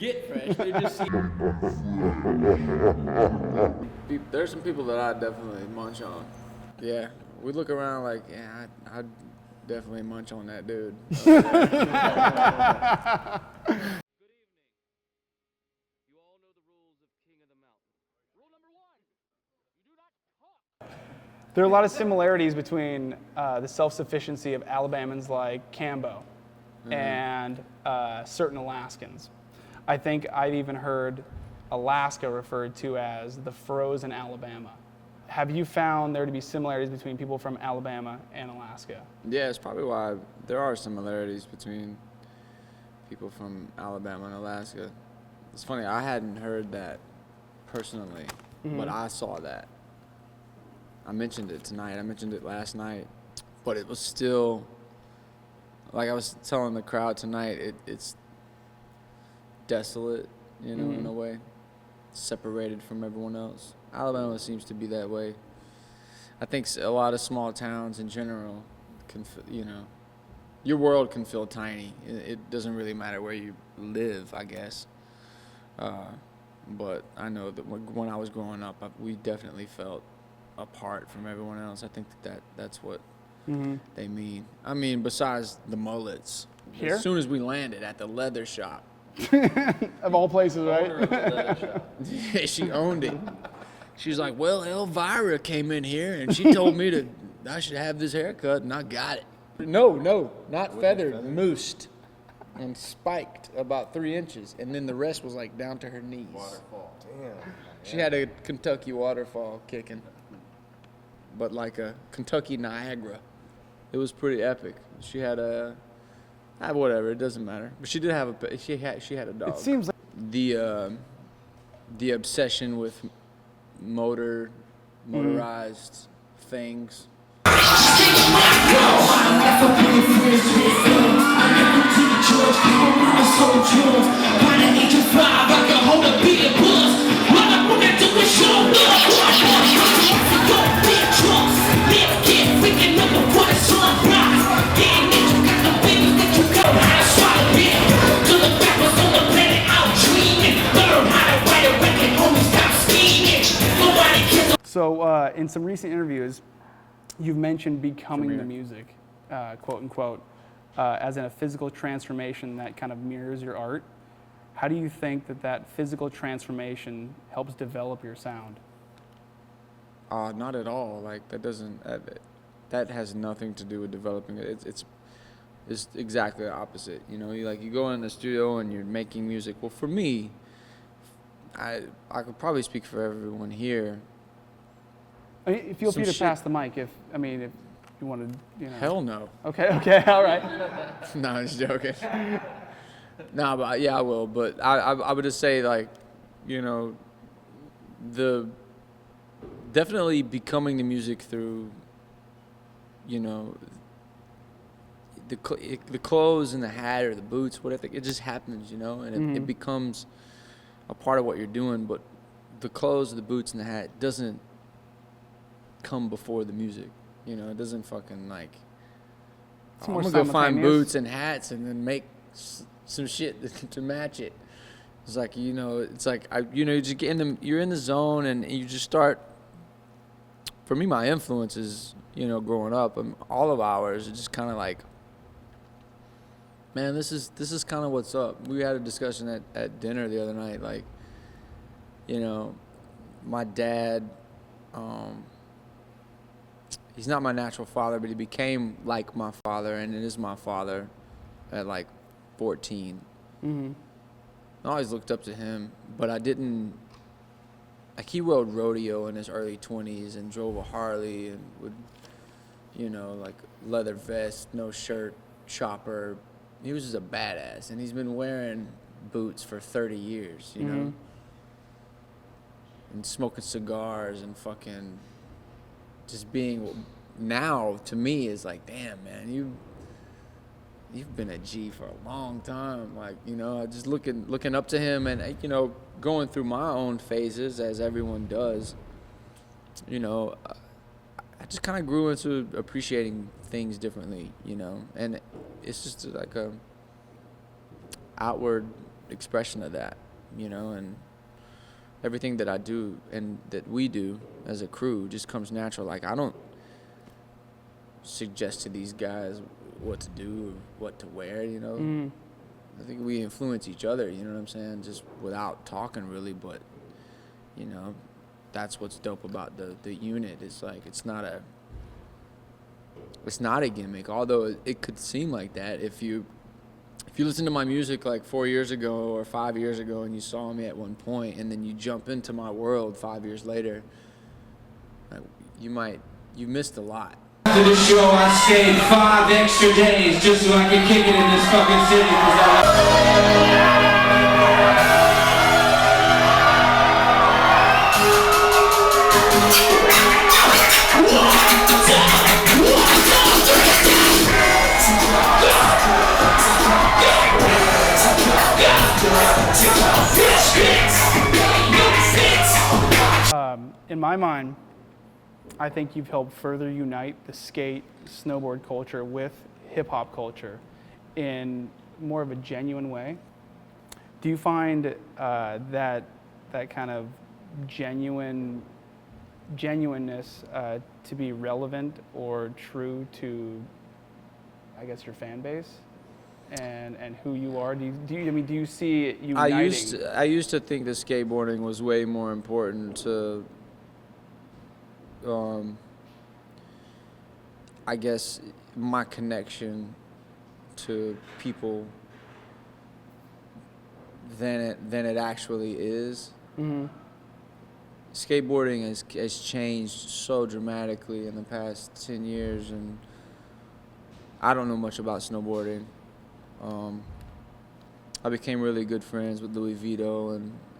get fresh. They just see. There's some people that I definitely munch on. Yeah, we look around like, yeah, I'd definitely munch on that dude. There are a lot of similarities between the self-sufficiency of Alabamans like Cambo and certain Alaskans. I think I've even heard Alaska referred to as the frozen Alabama. Have you found there to be similarities between people from Alabama and Alaska? Yeah, it's probably why there are similarities between people from Alabama and Alaska. It's funny, I hadn't heard that personally, but I saw that. I mentioned it tonight, I mentioned it last night, but it was still, like I was telling the crowd tonight, it's desolate, you know, in a way, separated from everyone else. Alabama seems to be that way. I think a lot of small towns in general can, you know, your world can feel tiny. It doesn't really matter where you live, I guess. But I know that when I was growing up, we definitely felt apart from everyone else. I think that's what they mean. I mean, besides the mullets. Here? As soon as we landed at the leather shop. Of all places, right? Owner of the leather shop. Yeah, she owned it. She's like, well, Elvira came in here and she told me I should have this haircut, and I got it. No, not feathered, moosed and spiked about 3 inches, and then the rest was like down to her knees. Waterfall. Damn. She had a Kentucky waterfall kicking, but like a Kentucky Niagara. It was pretty epic. She had whatever, it doesn't matter. But she did have she had a dog. It seems like The obsession with motorized things. So in some recent interviews, you've mentioned becoming the music, quote unquote, as in a physical transformation that kind of mirrors your art. How do you think that physical transformation helps develop your sound? Not at all. Like that has nothing to do with developing it. It's exactly the opposite. You know, you go in the studio and you're making music. Well, for me, I could probably speak for everyone here. I mean, feel free to shit. pass the mic if you want to, you know. Hell no. Okay, all right. No, I'm just joking. No, but yeah, I will. But I would just say, like, you know, definitely becoming the music through, you know, the clothes and the hat or the boots, whatever. It just happens, you know, and it becomes a part of what you're doing. But the clothes, the boots, and the hat doesn't come before the music. You know, it doesn't fucking like, I'm gonna go find boots and hats and then make some shit to match it. It's like, you know, you just get you're in the zone and you just start. For me, my influences, you know, growing up, all of ours are just kind of like, man, this is kind of what's up. We had a discussion at dinner the other night, like, you know, my dad, he's not my natural father, but he became like my father, and it is my father at like 14. I always looked up to him, but I didn't. Like, he rode rodeo in his early 20s and drove a Harley and would, you know, like leather vest, no shirt, chopper. He was just a badass, and he's been wearing boots for 30 years, you know, and smoking cigars and fucking just being, now to me is like, damn, man, you've been a G for a long time. Like, you know, just looking up to him and, you know, going through my own phases as everyone does, you know, I just kind of grew into appreciating things differently, you know, and it's just like a outward expression of that, you know, and everything that I do and that we do as a crew just comes natural. Like, I don't suggest to these guys what to do or what to wear, you know. I think we influence each other, you know what I'm saying, just without talking really, but, you know, that's what's dope about the unit. It's like, it's not a gimmick, although it could seem like that if you listen to my music like 4 years ago or 5 years ago and you saw me at one point and then you jump into my world 5 years later, like, you missed a lot. After the show, I stayed 5 extra days just so I could kick it in this fucking city. 'Cause In my mind, I think you've helped further unite the skate snowboard culture with hip hop culture in more of a genuine way. Do you find that kind of genuineness to be relevant or true to, I guess, your fan base and who you are? Do you see it uniting? I used to think that skateboarding was way more important to, I guess, my connection to people than it actually is. Mm-hmm. Skateboarding has changed so dramatically in the past 10 years, and I don't know much about snowboarding. I became really good friends with Louis Vito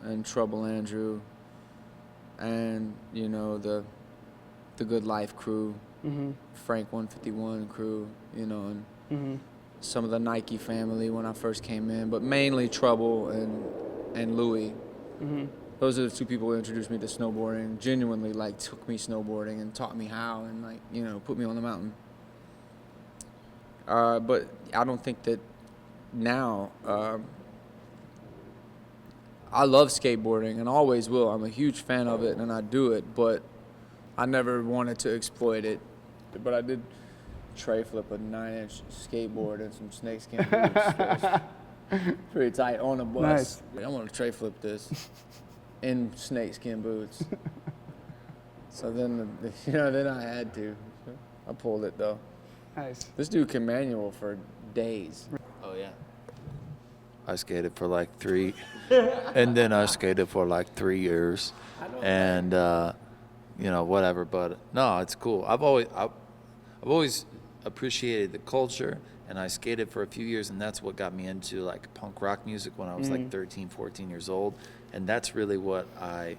and Trouble Andrew, and, you know, the Good Life crew, Mm-hmm. Frank 151 crew, you know, and Mm-hmm. some of the Nike family when I first came in, but mainly Trouble and Louis. Mm-hmm. Those are the two people who introduced me to snowboarding, genuinely, like, took me snowboarding and taught me how and, like, you know, put me on the mountain. But I don't think that now, I love skateboarding and always will. I'm a huge fan of it and I do it, but I never wanted to exploit it. But I did tray flip a 9-inch skateboard and some snakeskin boots. It was pretty tight on a bus. Nice. I want to tray flip this in snakeskin boots. So then, then I had to. I pulled it though. Nice. This dude can manual for days. Oh yeah. I skated for like 3, and then I skated for like 3 years, and whatever. But no, it's cool. I've always appreciated the culture, and I skated for a few years, and that's what got me into like punk rock music when I was like 13, 14 years old, and that's really what I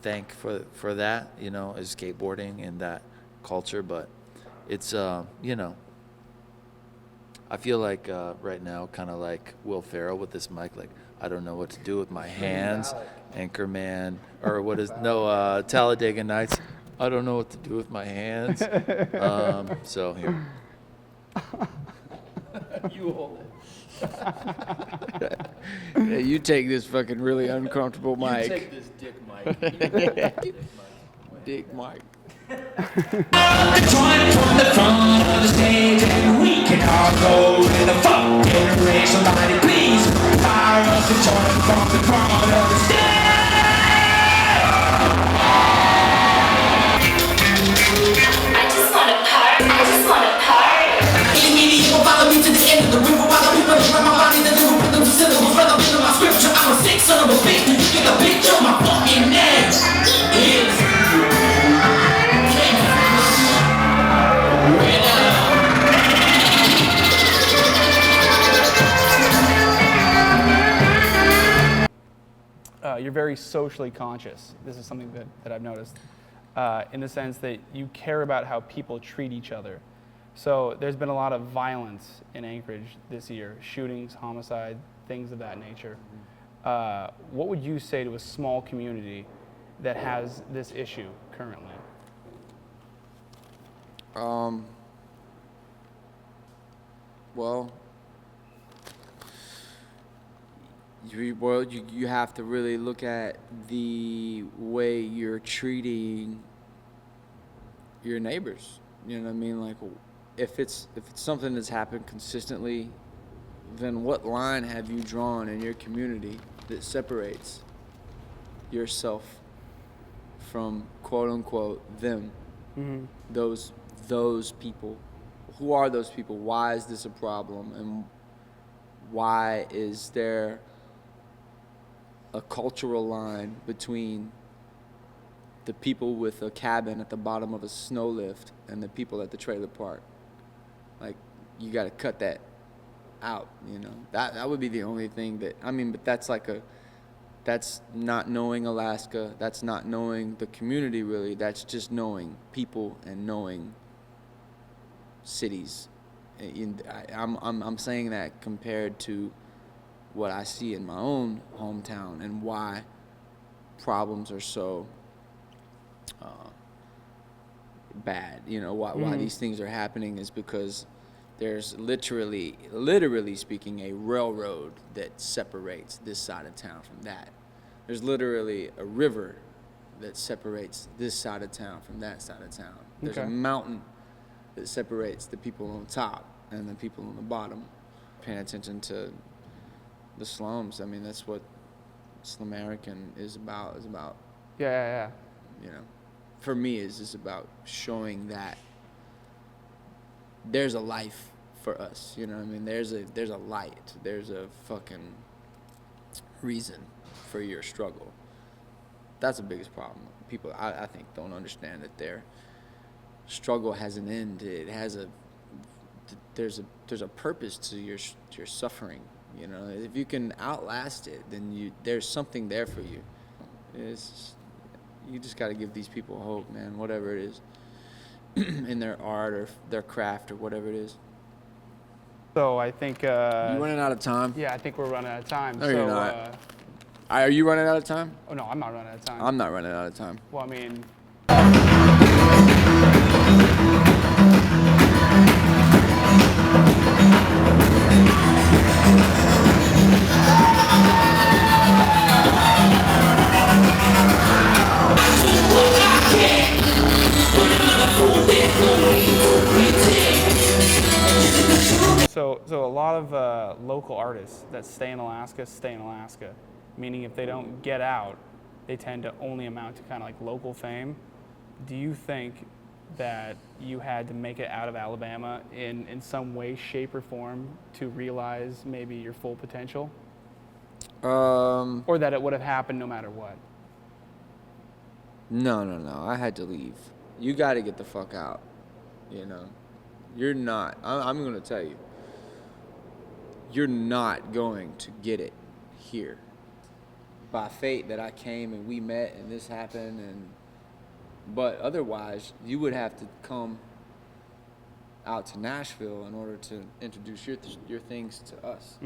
thank for that, is skateboarding and that culture. But it's I feel like right now, kind of like Will Ferrell with this mic, like, I don't know what to do with my hands, Anchorman, or Talladega Nights. I don't know what to do with my hands. So here. You hold it. Yeah, you take this fucking really uncomfortable mic. You take this dick mic. Dick mic. join from the front of the stage and we can all go in the fucking race. Somebody please fire us and join from the front of the stage. I just wanna party. Any media will follow me to the end of the river while the people destroy my body. The little rhythm syllables run up into my scripture. I'm a sick son of a bitch. Did you get a picture of my fucking name? Is you're very socially conscious. This is something that I've noticed in the sense that you care about how people treat each other. So there's been a lot of violence in Anchorage this year, shootings, homicide, things of that nature. What would you say to a small community that has this issue currently? Well, you have to really look at the way you're treating your neighbors. You know what I mean? Like, if it's something that's happened consistently, then what line have you drawn in your community that separates yourself from quote unquote them? Those people. Who are those people? Why is this a problem? And why is there a cultural line between the people with a cabin at the bottom of a snow lift and the people at the trailer park? Like, you got to cut that out, you know. That would be the only thing that, I mean, but that's not knowing Alaska. That's not knowing the community, really. That's just knowing people and knowing cities. I'm saying that compared to what I see in my own hometown and why problems are so bad. You know, why these things are happening is because there's literally speaking, a railroad that separates this side of town from that. There's literally a river that separates this side of town from that side of town. There's a mountain that separates the people on top and the people on the bottom. Paying attention to the slums, I mean, that's what Slumerican is about. Yeah. You know, for me, is just about showing that there's a life for us. You know what I mean? There's a light. There's a fucking reason for your struggle. That's the biggest problem. People, I think, don't understand that their struggle has an end. It has there's a purpose to your suffering. You know, if you can outlast it, then there's something there for you. You just got to give these people hope, man. Whatever it is, in their art or their craft or whatever it is. So I think. You running out of time? Yeah, I think we're running out of time. No, you're not. Are you running out of time? Oh no, I'm not running out of time. I'm not running out of time. Well, I mean. So a lot of local artists that stay in Alaska, meaning if they don't get out, they tend to only amount to kind of like local fame. Do you think that you had to make it out of Alabama in some way, shape, or form to realize maybe your full potential? Or that it would have happened no matter what? No. I had to leave. You got to get the fuck out. You know, you're not. I'm going to tell you. You're not going to get it here. By fate that I came and we met and this happened, but otherwise you would have to come out to Nashville in order to introduce your things to us.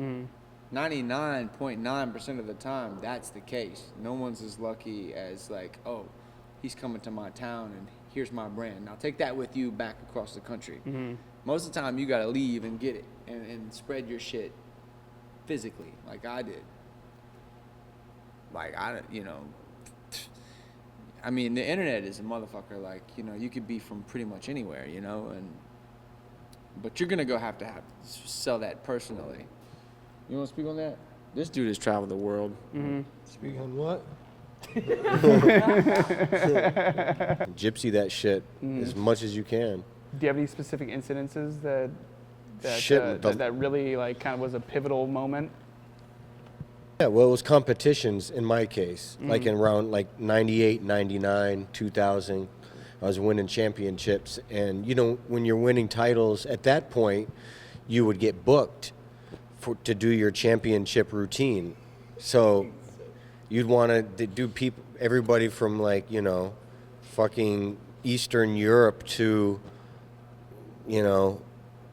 99.9% of the time that's the case. No one's as lucky as like, oh, he's coming to my town and here's my brand. Now take that with you back across the country. Most of the time you gotta leave and get it and spread your shit physically, like I did. Like, I mean, the internet is a motherfucker. Like, you know, you could be from pretty much anywhere, you know, but you're gonna have to sell that personally. You want to speak on that? This dude has traveled the world. Speak on what? Gypsy that shit as much as you can. Do you have any specific incidences that really like kind of was a pivotal moment? Yeah, well, it was competitions in my case, like in around like 98, 99, 2000. I was winning championships, and you know, when you're winning titles at that point, you would get booked to do your championship routine. So you'd want to do everybody from like, you know, fucking Eastern Europe to, you know,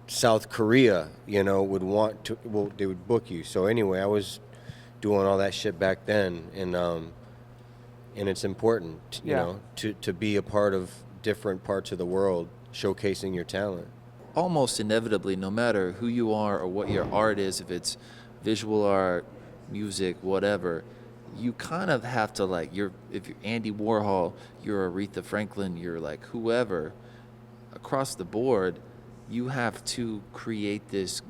South Korea, you know, they would book you. So anyway, I was doing all that shit back then, and it's important, you know, to be a part of different parts of the world, showcasing your talent. Almost inevitably, no matter who you are or what your art is, if it's visual art, music, whatever, you kind of have to like, if you're Andy Warhol, you're Aretha Franklin, you're like whoever, across the board, you have to create this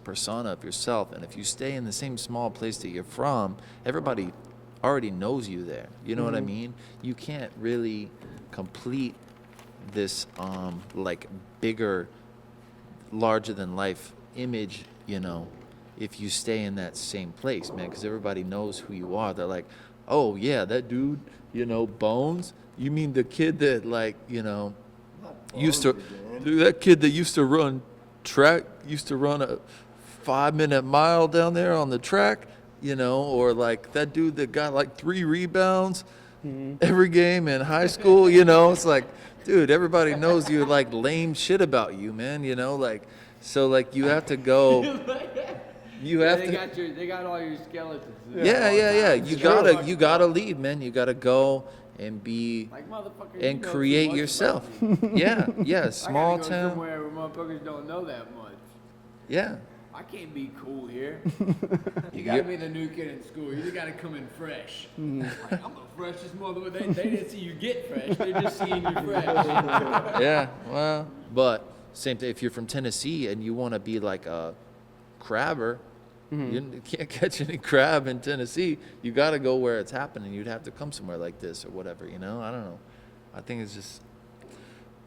persona of yourself. And if you stay in the same small place that you're from, everybody already knows you there. You know what I mean? You can't really complete this like bigger, larger than life image, you know, if you stay in that same place, man, because everybody knows who you are. They're like, oh yeah, that dude, you know, Bones. You mean the kid that, like, you know, that kid that used to run a 5-minute mile down there on the track, you know, or like that dude that got like 3 rebounds every game in high school, you know. It's like, dude, everybody knows you like lame shit about you, man, you know, like, so like you have to go. They got all your skeletons. Yeah. You gotta lead, man. You gotta go and be Like, motherfucker, and you know create too much yourself. about me. Yeah. Small I gotta go town. somewhere where motherfuckers don't know that much. Yeah. I can't be cool here. You gotta be the new kid in school. You just gotta come in fresh. Like, I'm the freshest motherfucker. They didn't see you get fresh. They're just seeing you fresh. Yeah. Well, but same thing. If you're from Tennessee and you want to be like a crabber, you can't catch any crab in Tennessee. You got to go where it's happening. You'd have to come somewhere like this or whatever, you know? I don't know. I think it's just,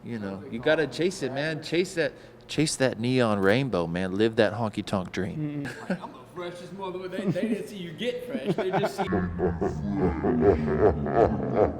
you know, you got to chase it, man. Chase that neon rainbow, man. Live that honky tonk dream. Like, I'm the freshest motherfucker. They didn't see you get fresh. They just see